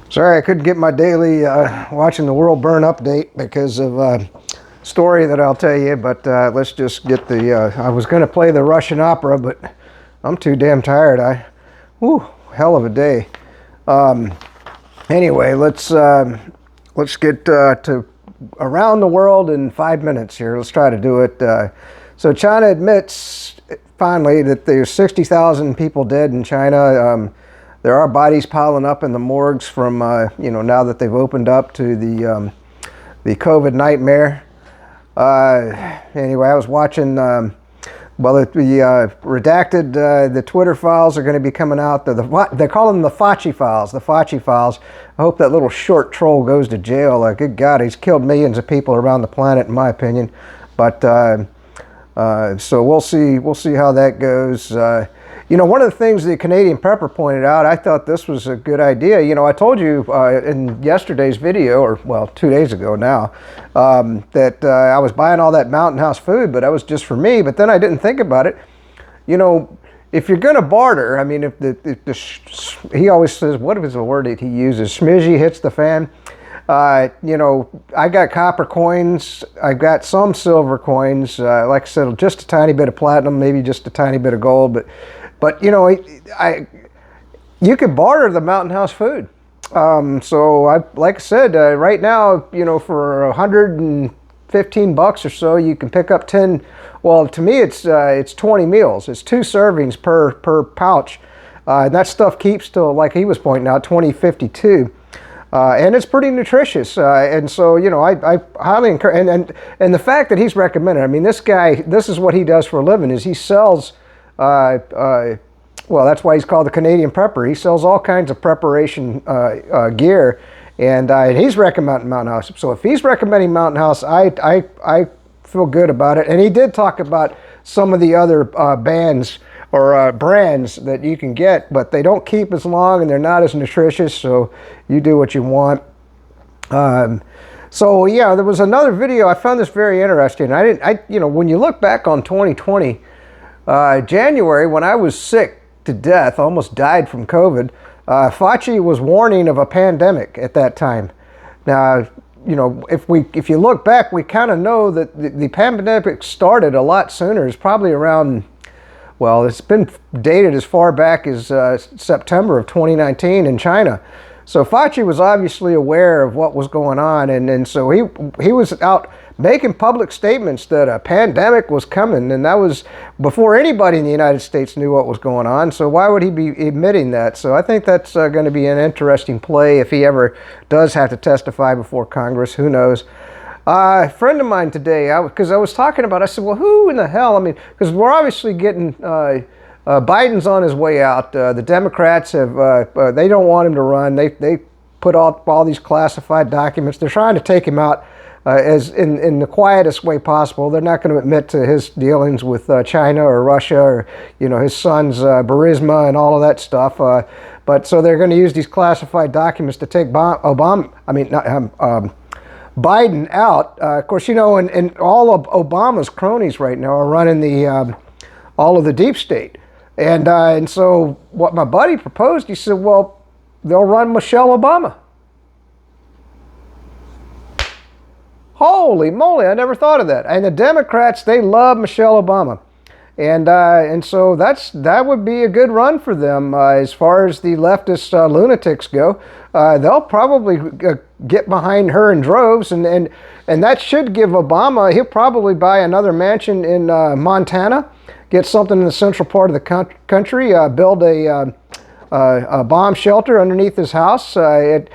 Sorry, I couldn't get my daily watching the world burn update because of a story that I'll tell you. But let's just get the. I was going to play the Russian opera, but I'm too damn tired. Whew, hell of a day. Um, anyway, let's get to around the world in 5 minutes here. Let's try to do it. So China admits finally that there's 60,000 people dead in China. There are bodies piling up in the morgues from, now that they've opened up to the COVID nightmare. Anyway, I was watching, the redacted, the Twitter files are going to be coming out. They call them the Fauci files, I hope that little short troll goes to jail. Good God, he's killed millions of people around the planet, in my opinion. But, so we'll see how that goes. One of the things the Canadian Prepper pointed out, I thought this was a good idea. I told you in yesterday's video, or well, 2 days ago now, that I was buying all that Mountain House food, but that was just for me. But then I didn't think about it. If you're going to barter, I mean, he always says, what is the word that he uses? Smidgy hits the fan. I got copper coins. I've got some silver coins. Like I said, just a tiny bit of platinum, maybe just a tiny bit of gold. But you could barter the Mountain House food. Like I said, right now, for $115 or so, you can pick up 10. Well, to me, it's 20 meals. It's 2 servings per pouch, and that stuff keeps till, like he was pointing out, 2052. And it's pretty nutritious, and so I highly encourage. And the fact that he's recommended, I mean, this guy, this is what he does for a living, is he sells. Well, that's why he's called the Canadian Prepper. He sells all kinds of preparation gear, and he's recommending Mountain House. So if he's recommending Mountain House, I feel good about it. And he did talk about some of the other bands or brands that you can get, but they don't keep as long and they're not as nutritious, so you do what you want. So yeah, there was another video. I found this very interesting. When you look back on 2020, January, when I was sick to death, almost died from COVID, Fauci was warning of a pandemic at that time. Now, if you look back, we kind of know that the pandemic started a lot sooner. It's probably around, well, it's been dated as far back as September of 2019 in China. So Fauci was obviously aware of what was going on, and so he was out making public statements that a pandemic was coming, and that was before anybody in the United States knew what was going on. So why would he be admitting that? So I think that's going to be an interesting play if he ever does have to testify before Congress. Who knows? A friend of mine today, because I was talking about, I said, well, who in the hell? I mean, because we're obviously getting, Biden's on his way out. The Democrats they don't want him to run. They put out all these classified documents. They're trying to take him out as in the quietest way possible. They're not going to admit to his dealings with China or Russia or, his son's Burisma and all of that stuff. But so they're going to use these classified documents to take Biden out. Of course, and all of Obama's cronies right now are running all of the deep state. And so what my buddy proposed, he said, well, they'll run Michelle Obama. Holy moly, I never thought of that. And the Democrats, they love Michelle Obama. And so that would be a good run for them as far as the leftist lunatics go. They'll probably get behind her in droves, and that should give Obama, he'll probably buy another mansion in Montana, get something in the central part of the country, build a bomb shelter underneath his house. At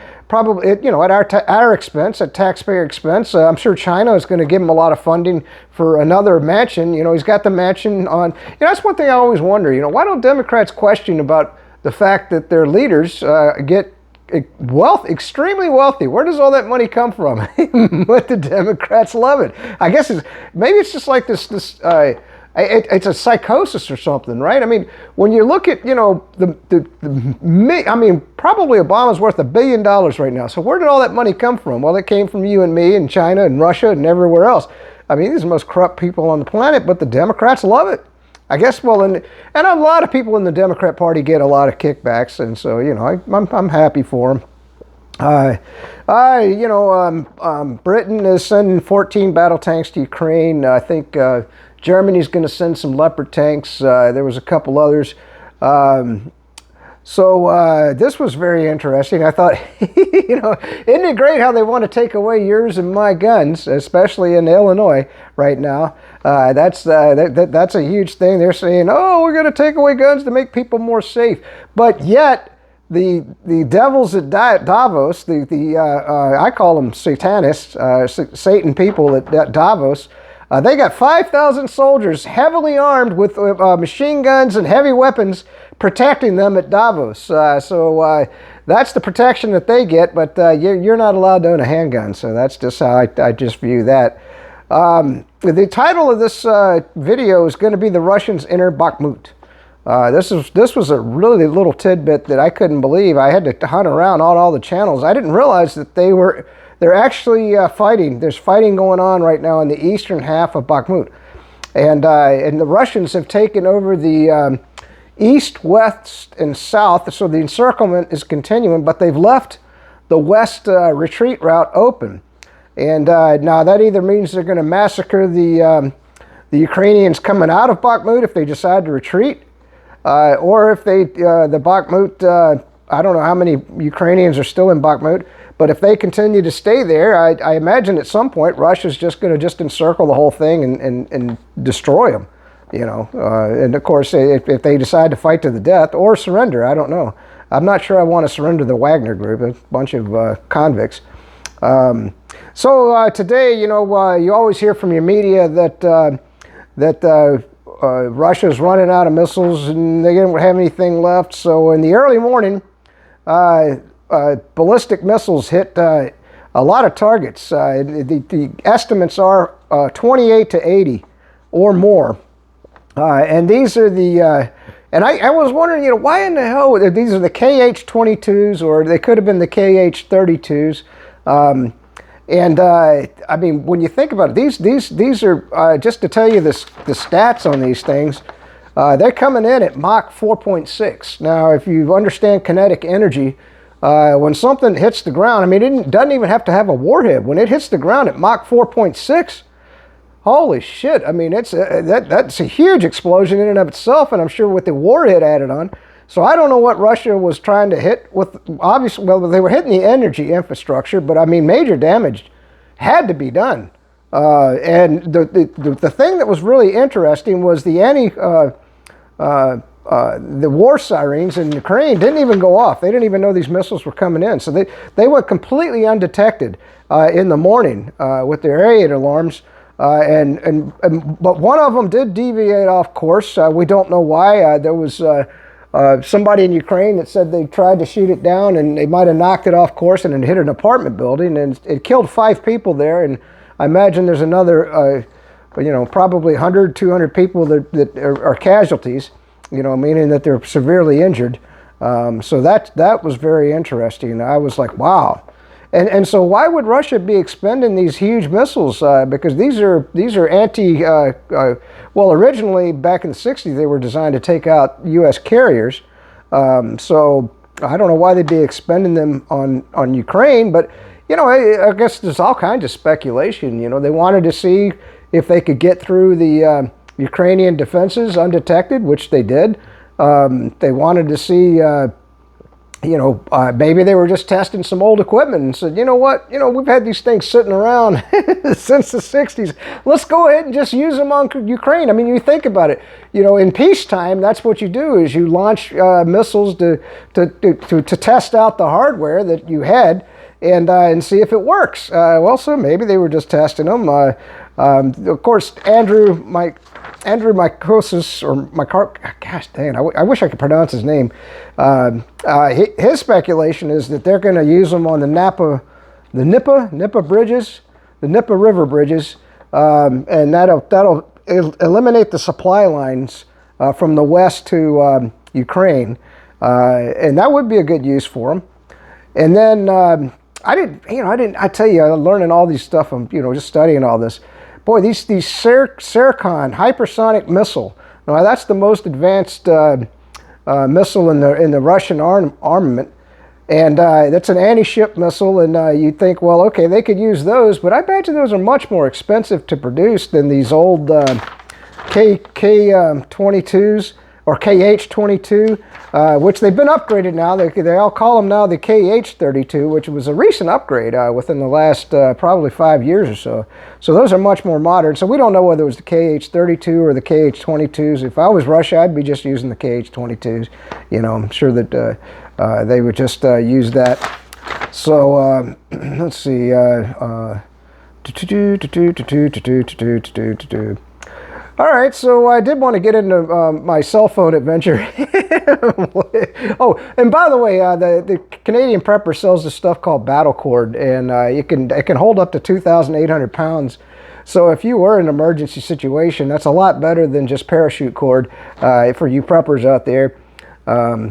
our expense, at taxpayer expense. I'm sure China is going to give him a lot of funding for another mansion. He's got the mansion on. That's one thing I always wonder. Why don't Democrats question about the fact that their leaders get extremely wealthy? Where does all that money come from? But the Democrats love it. I guess maybe it's just like this. It's a psychosis or something, right? I mean, when you look at, probably Obama's worth $1 billion right now. So where did all that money come from? Well, it came from you and me and China and Russia and everywhere else. I mean, these are the most corrupt people on the planet, but the Democrats love it. I guess, well, and a lot of people in the Democrat Party get a lot of kickbacks, and so, I'm happy for them. Britain is sending 14 battle tanks to Ukraine. I think Germany's going to send some Leopard tanks. There was a couple others. So this was very interesting. I thought, isn't it great how they want to take away yours and my guns, especially in Illinois right now? That's a huge thing. They're saying, oh, we're going to take away guns to make people more safe. But yet, the devils at Davos, I call them satanists, Satan people at Davos, they got 5,000 soldiers heavily armed with machine guns and heavy weapons protecting them at Davos. So that's the protection that they get, but you're not allowed to own a handgun. So that's just how I just view that. The title of this video is going to be "The Russians Enter Bakhmut." This was a really little tidbit that I couldn't believe. I had to hunt around on all the channels. I didn't realize that they're actually fighting. There's fighting going on right now in the eastern half of Bakhmut, and the Russians have taken over the east, west, and south. So the encirclement is continuing, but they've left the west retreat route open. And now that either means they're going to massacre the Ukrainians coming out of Bakhmut if they decide to retreat. Or if the Bakhmut, I don't know how many Ukrainians are still in Bakhmut, but if they continue to stay there, I imagine at some point Russia's just going to encircle the whole thing and destroy them, and of course, if they decide to fight to the death or surrender, I don't know. I'm not sure I want to surrender the Wagner group, a bunch of convicts. So today, you always hear from your media that Russia's running out of missiles and they don't have anything left. So in the early morning, ballistic missiles hit a lot of targets. The estimates are 28 to 80 or more. And these are and I was wondering, why in the hell, these are the KH-22s, or they could have been the KH-32s. I mean, when you think about it, these are, just to tell you the stats on these things, they're coming in at Mach 4.6. Now, if you understand kinetic energy, when something hits the ground, I mean, it doesn't even have to have a warhead. When it hits the ground at Mach 4.6, holy shit, I mean, that's a huge explosion in and of itself, and I'm sure with the warhead added on. So I don't know what Russia was trying to hit with, obviously, well, they were hitting the energy infrastructure, but I mean, major damage had to be done. And the thing that was really interesting was the war sirens in Ukraine didn't even go off. They didn't even know these missiles were coming in. So they went completely undetected in the morning with their area alarms. But one of them did deviate off course. We don't know why. There was somebody in Ukraine that said they tried to shoot it down and they might have knocked it off course and it hit an apartment building, and it killed 5 people there. And I imagine there's another, probably 100, 200 people that are casualties, meaning that they're severely injured. So that was very interesting. I was like, wow. And so why would Russia be expending these huge missiles? Because these are anti, well, originally back in the 60s, they were designed to take out U.S. carriers. So I don't know why they'd be expending them on Ukraine, but, I guess there's all kinds of speculation. They wanted to see if they could get through the Ukrainian defenses undetected, which they did. They wanted to see... maybe they were just testing some old equipment and said, you know what, we've had these things sitting around since the 60s. Let's go ahead and just use them on Ukraine. I mean, you think about it, in peacetime, that's what you do, is you launch missiles to test out the hardware that you had and see if it works. Well, so maybe they were just testing them. Of course, Andrew Mykosis, or gosh dang, I wish I could pronounce his name. His speculation is that they're going to use them on the Dnieper bridges, the Dnieper River bridges, and that'll eliminate the supply lines from the west to Ukraine, and that would be a good use for them. And then I tell you, I'm learning all these stuff from just studying all this. Boy, these Zircon hypersonic missile. Now that's the most advanced missile in the Russian armament. And that's an anti-ship missile, and you think, well, okay, they could use those, but I imagine those are much more expensive to produce than these old K-22s or KH-22, which they've been upgraded now. They all call them now the KH-32, which was a recent upgrade within the last probably 5 years or so. So those are much more modern. So we don't know whether it was the KH-32 or the KH-22s. If I was Russia, I'd be just using the KH-22s. You know, I'm sure that they would just use that. So let's see. All right, so I did want to get into my cell phone adventure. Oh, and by the way, the Canadian Prepper sells this stuff called Battle Cord, and it can hold up to 2,800 pounds. So if you were in an emergency situation, that's a lot better than just parachute cord for you preppers out there.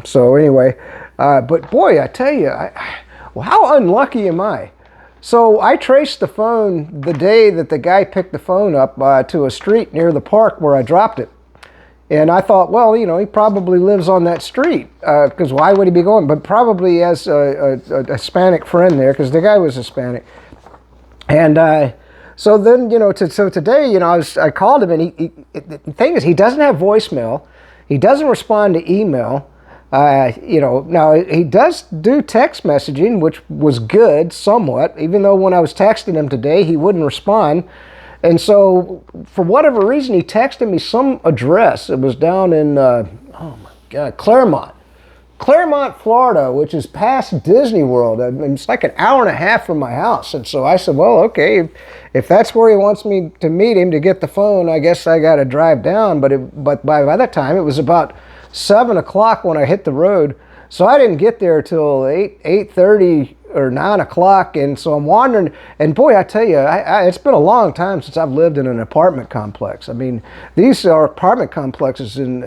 So anyway, but boy, I tell you, well, how unlucky am I? So I traced the phone the day that the guy picked the phone up to a street near the park where I dropped it. And I thought, well, you know, he probably lives on that street, because why would he be going? But probably has a Hispanic friend there, because the guy was Hispanic. And so then, you know, so today, you know, I called him, and the thing is, he doesn't have voicemail. He doesn't respond to email. You know, now he does do text messaging, which was good somewhat, even though when I was texting him today, he wouldn't respond. And so for whatever reason, he texted me some address. It was down in, oh my God, Claremont, Florida, which is past Disney World. I mean, it's like an hour and a half from my house. And so I said, well, okay, if that's where he wants me to meet him to get the phone, I guess I got to drive down. But by that time, it was about 7 o'clock when I hit the road, so I didn't get there till 8:30 or 9 o'clock, and so I'm wandering. And boy, I tell you, it's been a long time since I've lived in an apartment complex. I mean, these are apartment complexes in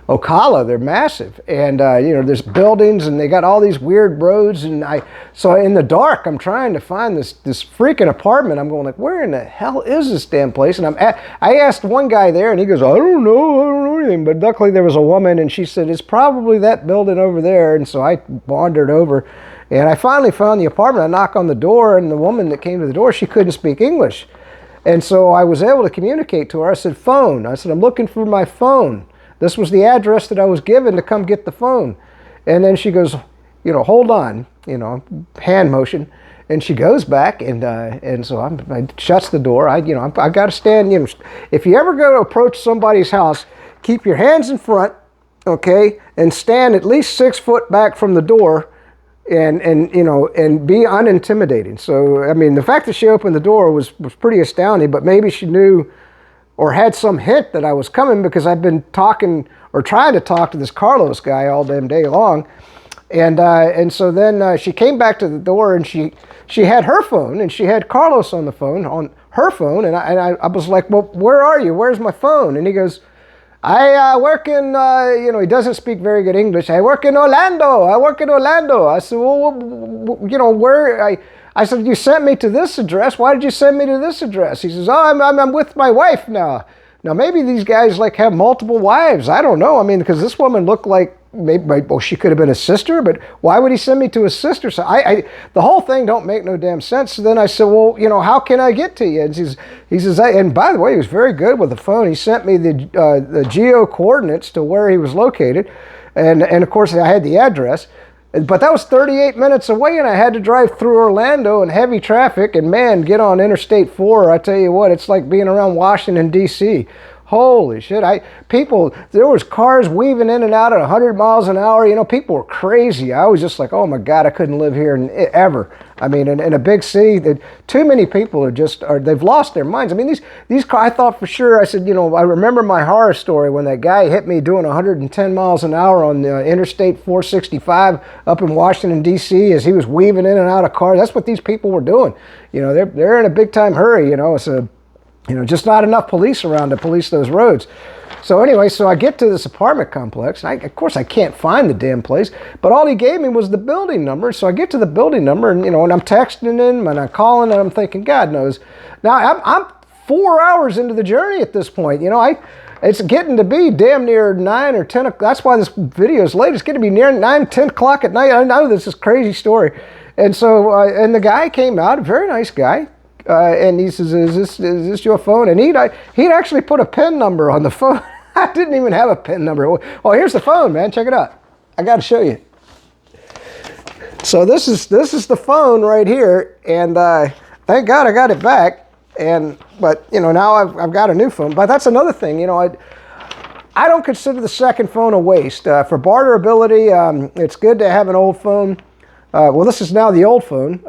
Ocala. They're massive, and you know, there's buildings, and they got all these weird roads. And so in the dark, I'm trying to find this freaking apartment. I'm going like, where in the hell is this damn place? And I asked one guy there, and he goes, I don't know anything. But luckily there was a woman, and she said it's probably that building over there. And so I wandered over, and I finally found the apartment. I knock on the door, and the woman that came to the door, she couldn't speak English, and so I was able to communicate to her. I said, phone. I said, I'm looking for my phone. This was the address that I was given to come get the phone. And then she goes, you know, hold on, you know, hand motion. And she goes back, and so I shuts the door. I got to stand, you know, if you ever go to approach somebody's house, keep your hands in front, okay, and stand at least 6 foot back from the door, and you know, and be unintimidating. So, I mean, the fact that she opened the door was pretty astounding, but maybe she knew or had some hint that I was coming, because I've been talking or trying to talk to this Carlos guy all damn day long. And so then she came back to the door, and she had her phone, and she had Carlos on the phone, on her phone. And I was like, well, where are you? Where's my phone? And he goes, I work in, you know, he doesn't speak very good English. I work in Orlando. I said, well, you know, where? I said, you sent me to this address. Why did you send me to this address? He says, oh, I'm with my wife now. Now, maybe these guys like have multiple wives. I don't know. I mean, because this woman looked like maybe, well, she could have been a sister, but why would he send me to a sister? So the whole thing don't make no damn sense. So then I said, well, you know, how can I get to you? And he says, and by the way, he was very good with the phone. He sent me the geo coordinates to where he was located. And of course, I had the address. But that was 38 minutes away, and I had to drive through Orlando in heavy traffic. And man, get on Interstate 4. I tell you what, it's like being around Washington, D.C. Holy shit. There was cars weaving in and out at 100 miles an hour. You know, people were crazy. I was just like, oh my God, I couldn't live here ever. I mean, in a big city, that too many people they've lost their minds. I mean, these cars, I thought for sure, I said, you know, I remember my horror story when that guy hit me doing 110 miles an hour on the Interstate 465 up in Washington, D.C. as he was weaving in and out of cars. That's what these people were doing. You know, they're in a big time hurry, you know. So, you know, just not enough police around to police those roads. So anyway, so I get to this apartment complex. And of course, I can't find the damn place, but all he gave me was the building number. So I get to the building number, and you know, and I'm texting him and I'm calling, and I'm thinking, God knows. Now I'm 4 hours into the journey at this point. You know, It's getting to be damn near 9 or 10 o'clock. That's why this video is late. It's getting to be near 9, 10 o'clock at night. I know this is a crazy story. And so, and the guy came out, a very nice guy, and he says, is this your phone? And he'd actually put a PIN number on the phone. I didn't even have a PIN number. Oh, here's the phone, man. Check it out. I got to show you. So this is the phone right here, and thank God I got it back. But you know, now I've got a new phone. But that's another thing. You know, I don't consider the second phone a waste. For barterability, it's good to have an old phone. Well, this is now the old phone.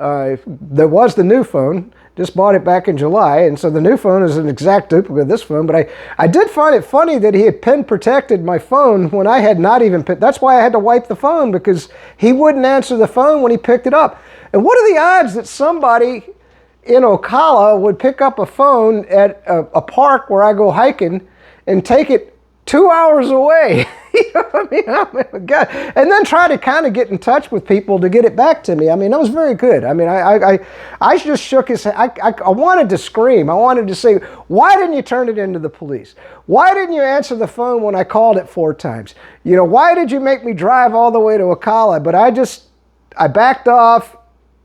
There was the new phone. Just bought it back in July, and so the new phone is an exact duplicate of this phone. But I did find it funny that he had PIN protected my phone when I had not even PIN. That's why I had to wipe the phone, because he wouldn't answer the phone when he picked it up. And what are the odds that somebody in Ocala would pick up a phone at a park where I go hiking and take it 2 hours away? You know what I mean? Oh my God. And then try to kind of get in touch with people to get it back to me. I mean, that was very good. I mean, I just shook his head. I wanted to scream. I wanted to say, why didn't you turn it into the police? Why didn't you answer the phone when I called it 4 times? You know, why did you make me drive all the way to Ocala? But I backed off,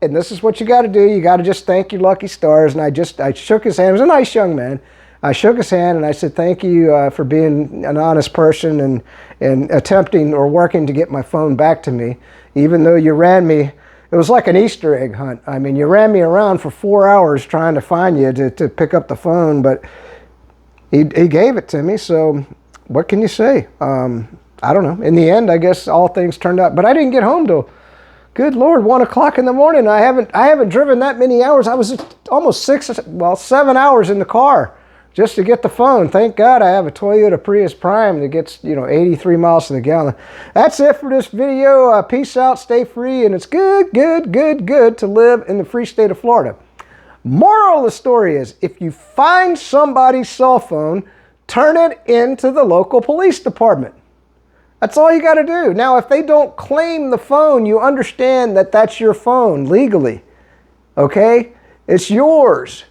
and this is what you got to do. You got to just thank your lucky stars. And I shook his hand. He was a nice young man. I shook his hand and I said, thank you for being an honest person and attempting or working to get my phone back to me, even though you ran me. It was like an Easter egg hunt. I mean, you ran me around for 4 hours trying to find you to pick up the phone, but he gave it to me. So what can you say? I don't know. In the end, I guess all things turned out, but I didn't get home till, good Lord, 1 o'clock in the morning. I haven't driven that many hours. I was almost 7 hours in the car just to get the phone. Thank God I have a Toyota Prius Prime that gets, 83 miles to the gallon. That's it for this video. Peace out, stay free, and it's good to live in the free state of Florida. Moral of the story is, if you find somebody's cell phone, turn it into the local police department. That's all you got to do. Now, if they don't claim the phone, you understand that that's your phone legally. Okay? It's yours.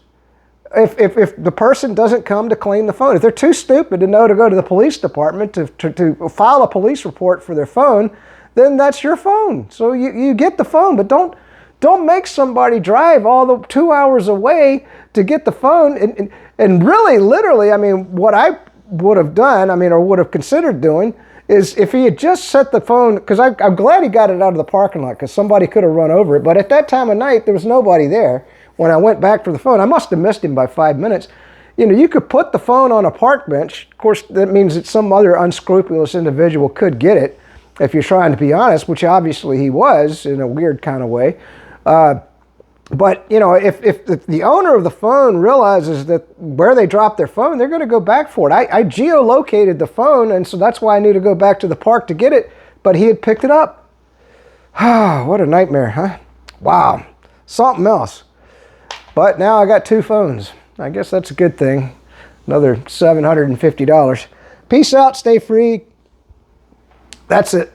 If the person doesn't come to claim the phone, if they're too stupid to know to go to the police department to file a police report for their phone, then that's your phone. So you get the phone, but don't make somebody drive all the 2 hours away to get the phone. And really, literally, I mean, what I would have done, or would have considered doing, is if he had just set the phone, because I'm glad he got it out of the parking lot, because somebody could have run over it. But at that time of night, there was nobody there. When I went back for the phone, I must have missed him by 5 minutes. You could put the phone on a park bench. Of course, that means that some other unscrupulous individual could get it, if you're trying to be honest, which obviously he was in a weird kind of way. But, if the owner of the phone realizes that where they dropped their phone, they're going to go back for it. I geolocated the phone, and so that's why I knew to go back to the park to get it, but he had picked it up. What a nightmare, huh? Wow. Something else. But now I got 2 phones. I guess that's a good thing. Another $750. Peace out, stay free. That's it.